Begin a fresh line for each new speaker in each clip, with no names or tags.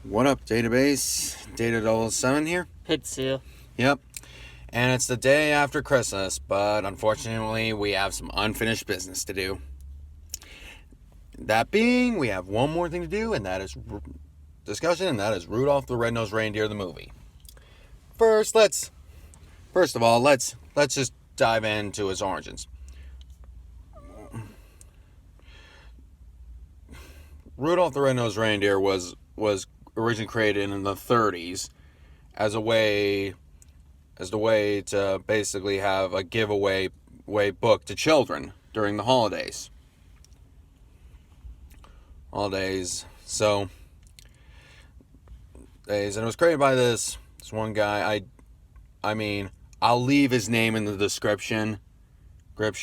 What up, database? Data 007 here.
Hits you.
Yep. And it's the day after Christmas, but unfortunately, we have some unfinished business to do. That being, we have one more thing to do, and that is discussion, and that is Rudolph the Red-Nosed Reindeer, the movie. First of all, let's just dive into his origins. Rudolph the Red-Nosed Reindeer was originally created in the 30s as a way to basically have a giveaway book to children during the holidays. So, and it was created by this one guy. I mean, I'll leave his name in the description. But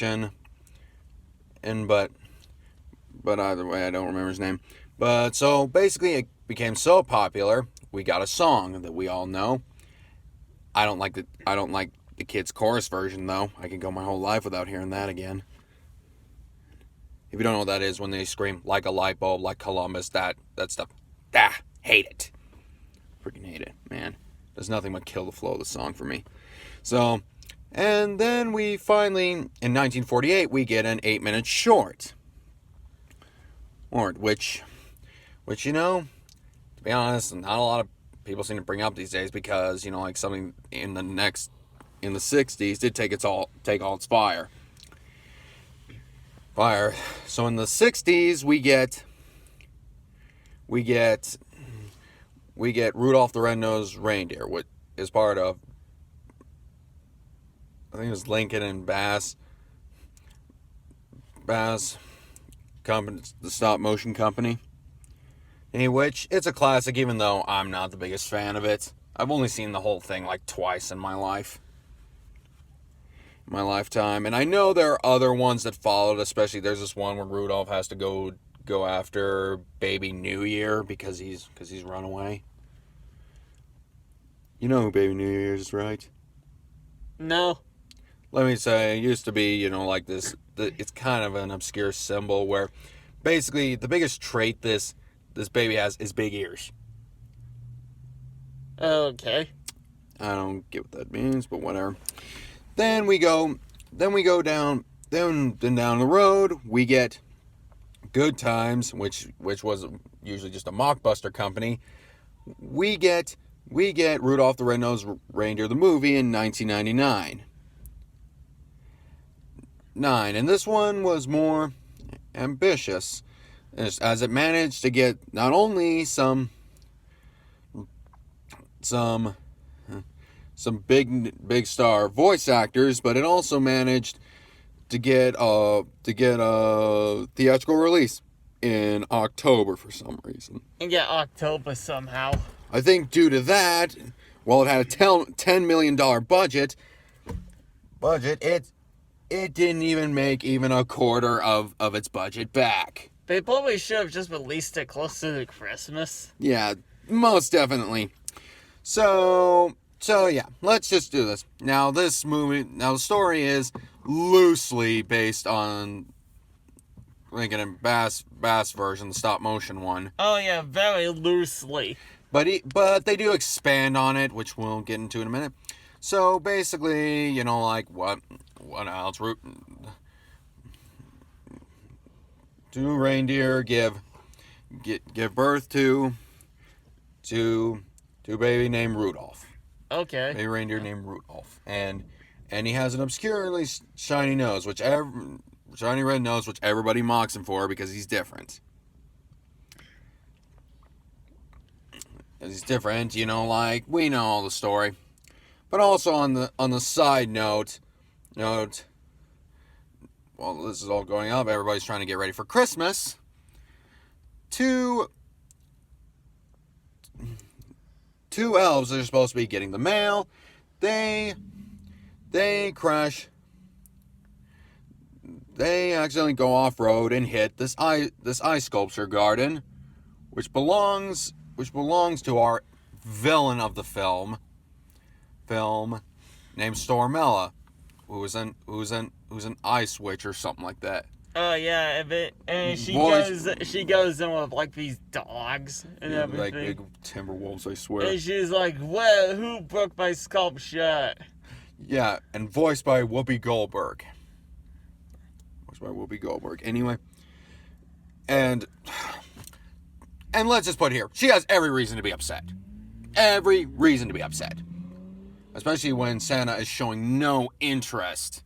either way, I don't remember his name. But so basically, it became so popular, we got a song that we all know. I don't like the kids' chorus version though. I can go my whole life without hearing that again. If you don't know what that is, when they scream like a light bulb, like Columbus, that stuff. Hate it. Freaking hate it, man. Does nothing but kill the flow of the song for me. So, and then we finally, in 1948, we get an 8-minute short. Which, you know, to be honest, not a lot of people seem to bring up these days because, you know, like something in the 60s did take all its fire. So in the 60s, we get Rudolph the Red-Nosed Reindeer, which is part of, I think it was Lincoln and Bass company, the stop motion company. In which it's a classic, even though I'm not the biggest fan of it. I've only seen the whole thing like twice in my lifetime, and I know there are other ones that followed. Especially there's this one where Rudolph has to go after Baby New Year because he's run away. You know who Baby New Year is, right?
No.
Let me say, it used to be, you know, like this. It's kind of an obscure symbol where, basically, the biggest trait this baby has is big ears.
Okay.
I don't get what that means, but whatever. Then we go down the road. We get Good Times, which was usually just a mockbuster company. We get Rudolph the Red-Nosed Reindeer, the movie, in 1999. And this one was more ambitious, as it managed to get not only some big star voice actors, but it also managed to get a theatrical release in October for some reason.
And get October somehow.
I think due to that, while it had a $10 million budget, it didn't even make even a quarter of its budget back.
They probably should have just released it closer to Christmas.
Yeah, most definitely. So yeah, let's just do this. Now the story is loosely based on Rankin and Bass version, the stop motion one.
Oh yeah, very loosely.
But they do expand on it, which we'll get into in a minute. So basically, you know, like what else? Two reindeer give birth to a baby named Rudolph.
Okay.
A reindeer named Rudolph, and he has an obscurely shiny nose, shiny red nose, which everybody mocks him for because he's different. He's different, you know, like we know all the story. But also on the side note, while this is all going up, everybody's trying to get ready for Christmas. Two elves that are supposed to be getting the mail, they crash. They accidentally go off road and hit this ice sculpture garden, which belongs to our villain of the film named Stormella, who's an ice witch or something like that.
Oh yeah, and she goes in with like these dogs and
Yeah,
everything.
like big timber wolves, I swear.
And she's like, "Well, who broke my sculpt shut?"
Yeah, and voiced by Whoopi Goldberg. Anyway, and let's just put here, she has every reason to be upset. Every reason to be upset. Especially when Santa is showing no interest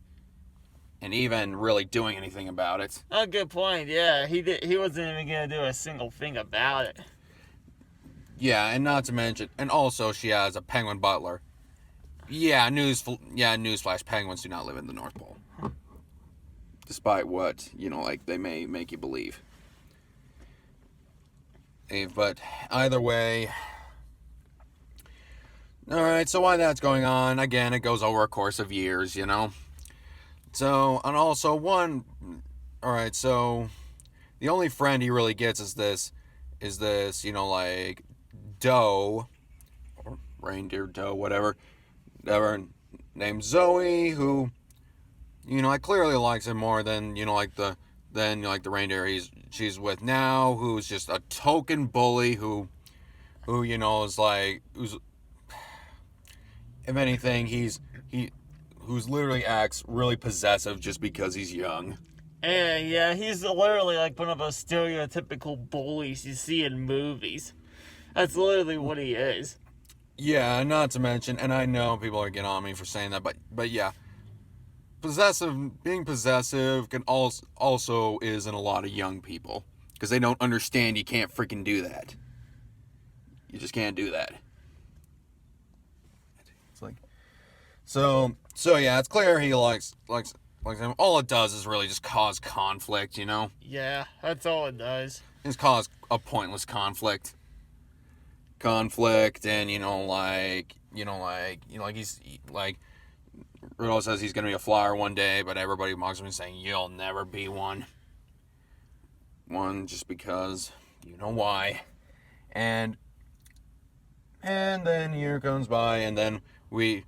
in even really doing anything about it.
Oh, good point. Yeah, he wasn't even gonna do a single thing about it.
Yeah, and not to mention, and also she has a penguin butler. Newsflash, penguins do not live in the North Pole. Despite what, like they may make you believe. But either way, alright, so while that's going on, again, it goes over a course of years, So, and also alright, so the only friend he really gets is this, like, doe, or reindeer doe, whatever, named Zoe, who, I clearly likes him more than, the reindeer she's with now, who's just a token bully who, is like, if anything, who's literally acts really possessive just because he's young.
And yeah, he's literally like one of those stereotypical bullies you see in movies. That's literally what he is.
Yeah, not to mention, and I know people are getting on me for saying that, but yeah, being possessive can also is in a lot of young people because they don't understand you can't freaking do that. You just can't do that. It's like, so yeah, it's clear he likes him. All it does is really just cause conflict,
Yeah, that's all it does.
Just cause a pointless conflict, and he's like Rudolph says he's gonna be a flyer one day, but everybody mocks him and saying you'll never be one. Just because you know why, and then year comes by, and then we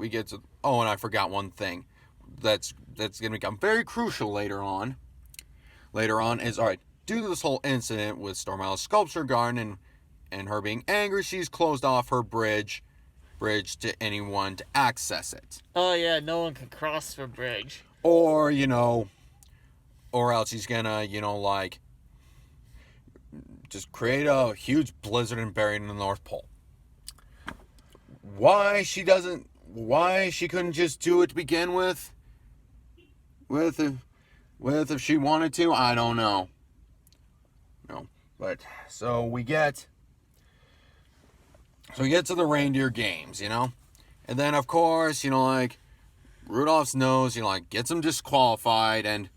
get to, oh, and I forgot one thing that's gonna become very crucial later on. Is, alright, due to this whole incident with Stormilla's sculpture garden and her being angry, she's closed off her bridge to anyone to access it.
Oh yeah, no one can cross the bridge.
Or, or else he's gonna, just create a huge blizzard and bury it in the North Pole. Why she couldn't just do it to begin with if she wanted to, I don't know. No, but so we get to the Reindeer Games, and then of course, Rudolph's nose, gets him disqualified and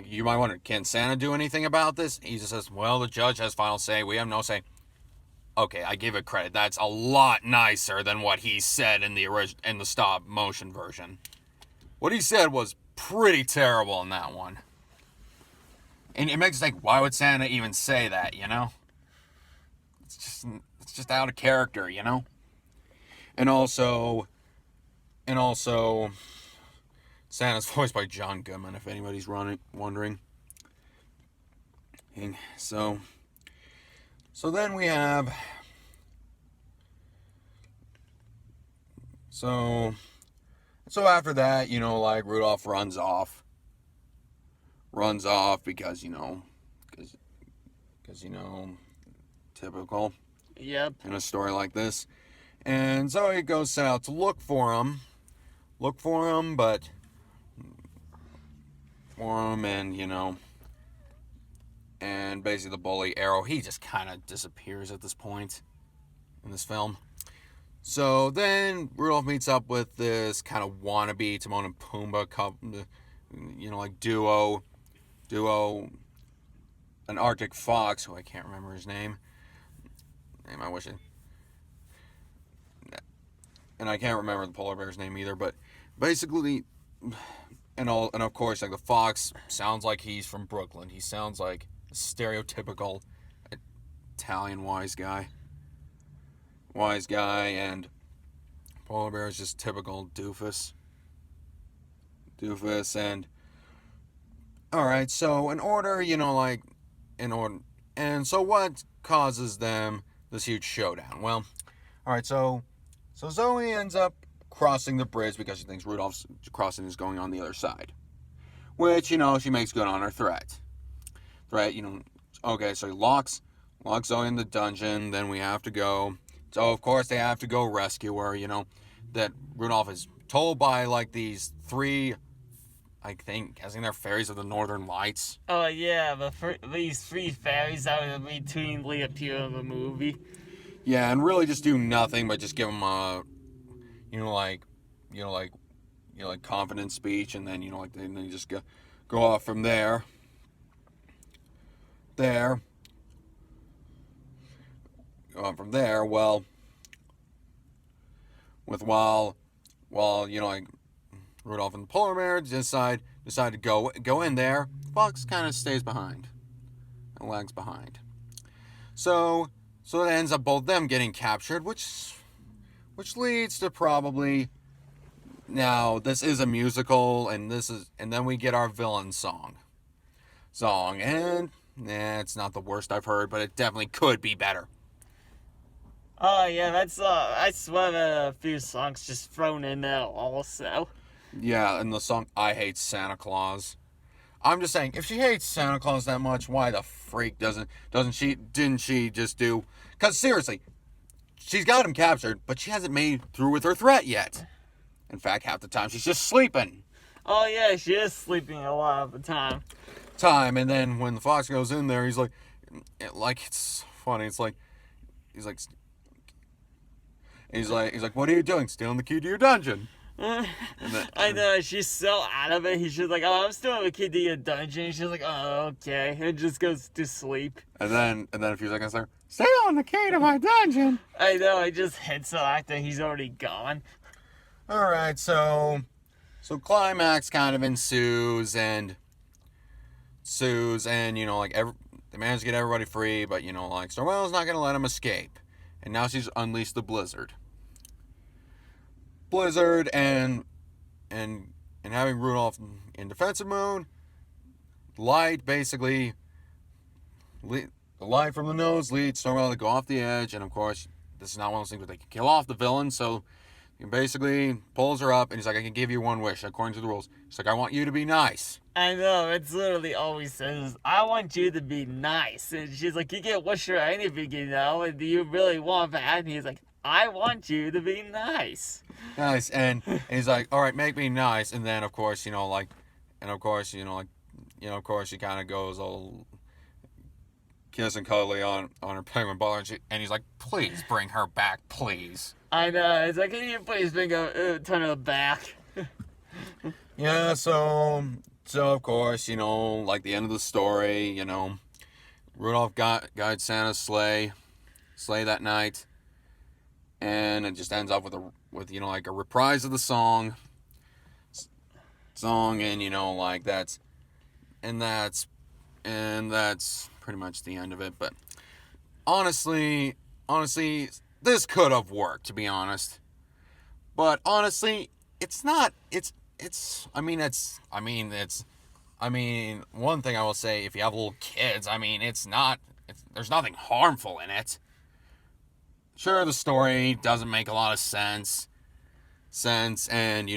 you might wonder, can Santa do anything about this? He just says, well, the judge has final say. We have no say. Okay, I give it credit. That's a lot nicer than what he said in the stop motion version. What he said was pretty terrible in that one. And it makes us think, why would Santa even say that, It's just out of character, And also Santa's voiced by John Goodman, if anybody's wondering. And so then we have so after that, Rudolph runs off because typical.
Yep.
In a story like this. And Zoe goes out to look for him, and basically the bully Arrow, he just kind of disappears at this point in this film. So then Rudolph meets up with this kind of wannabe Timon and Pumbaa couple, duo, an Arctic fox, who I can't remember his name. I wish it. And I can't remember the polar bear's name either, but basically, and of course, the fox sounds like he's from Brooklyn. He sounds like a stereotypical Italian wise guy, and Polar bear is just typical doofus. And alright, so in order, and so what causes them this huge showdown? Well, alright, so Zoe ends up crossing the bridge because she thinks Rudolph's crossing is going on the other side. Which, she makes good on her threat. Okay, so he locks Zoe in the dungeon, then we have to go. So, of course, they have to go rescue her, that Rudolph is told by, these three, guessing they're fairies of the Northern Lights.
Oh, yeah, these three fairies that would routinely appear in the movie.
Yeah, and really just do nothing but just give them confident speech, and then, then you just go off from there. Go on from there, while Rudolph and the polar bear decide to go in there. Fox kind of stays behind and lags behind. So it ends up both them getting captured, which leads to probably, now this is a musical, and then we get our villain song, and it's not the worst I've heard, but it definitely could be better.
Oh, yeah, that's one of the few songs just thrown in there also.
Yeah, and the song I Hate Santa Claus. I'm just saying, if she hates Santa Claus that much, why the freak didn't she just do? Because seriously, she's got him captured, but she hasn't made through with her threat yet. In fact, half the time she's just sleeping.
Oh yeah, she is sleeping a lot of the time.
And then when the fox goes in there, he's like it's funny. He's like, what are you doing? Stealing the key to your dungeon.
I know, she's so out of it. He's just like, oh, I'm stealing the key to your dungeon. She's like, oh, okay. And just goes to sleep.
And then a few seconds later, stealing the key to my dungeon.
I know, it just hits her after he's already gone.
Alright, so climax kind of ensues, and they manage to get everybody free, but Stormwell's not gonna let him escape. And now she's unleashed the blizzard. And having Rudolph in defensive mode, the light from the nose leads Stormwell to go off the edge, and of course, this is not one of those things where they can kill off the villain, so he basically pulls her up, and he's like, I can give you one wish, according to the rules. He's like, I want you to be nice.
I know, it's literally always says, I want you to be nice. And she's like, you can wish her anything, and do you really want that? And he's like, I want you to be nice.
Nice, and he's like, all right, make me nice. And then, of course, she kind of goes all kiss and cuddly on her penguin ball, and he's like, please bring her back, please.
I know, it's like, can you please turn her back?
Yeah, so of course, like the end of the story, Rudolph guides Santa's sleigh that night, and it just ends up with a reprise of the song, and that's pretty much the end of it. But honestly, this could have worked, to be honest. But honestly, it's not. One thing I will say, if you have little kids, there's nothing harmful in it. Sure, the story doesn't make a lot of sense, and and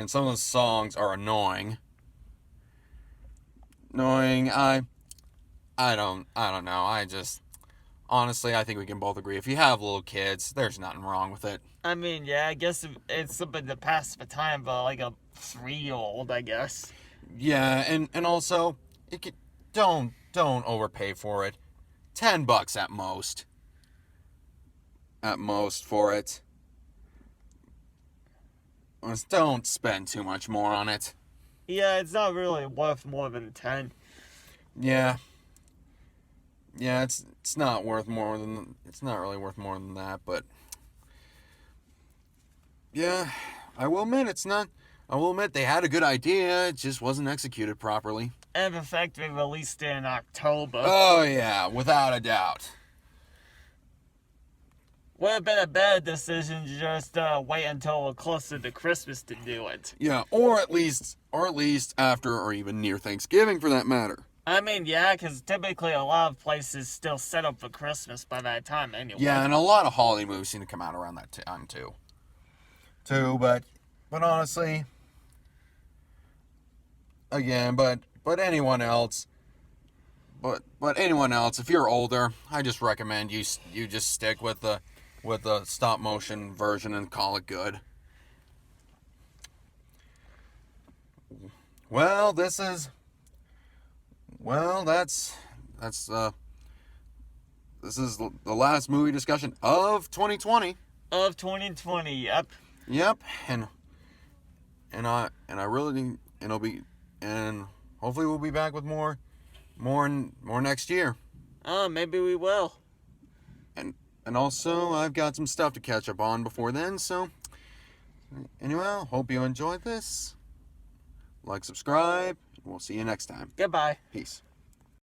some of the songs are annoying. I don't know. Honestly, I think we can both agree, if you have little kids, there's nothing wrong with it.
I mean, yeah, I guess it's something to pass the time for like a 3-year-old, I guess.
Yeah, and also, don't overpay for it. $10 at most. At most for it. Just don't spend too much more on it.
Yeah, it's not really worth more than 10.
Yeah. Yeah, it's not really worth more than that, but yeah, I will admit they had a good idea, it just wasn't executed properly.
And the fact they released it in October.
Oh yeah, without a doubt.
Would have been a better decision to just wait until closer to Christmas to do it.
Yeah, or at least after or even near Thanksgiving for that matter.
I mean, yeah, because typically a lot of places still set up for Christmas by that time anyway.
Yeah, and a lot of holiday movies seem to come out around that time too. But honestly, again, but anyone else, but anyone else, if you're older, I just recommend you just stick with the stop motion version and call it good. Well, this is the last movie discussion of 2020.
Of 2020, yep.
Yep, and I really and hopefully we'll be back with more next year.
Maybe we will.
And also I've got some stuff to catch up on before then. So anyway, hope you enjoyed this. Like, subscribe. We'll see you next time.
Goodbye.
Peace.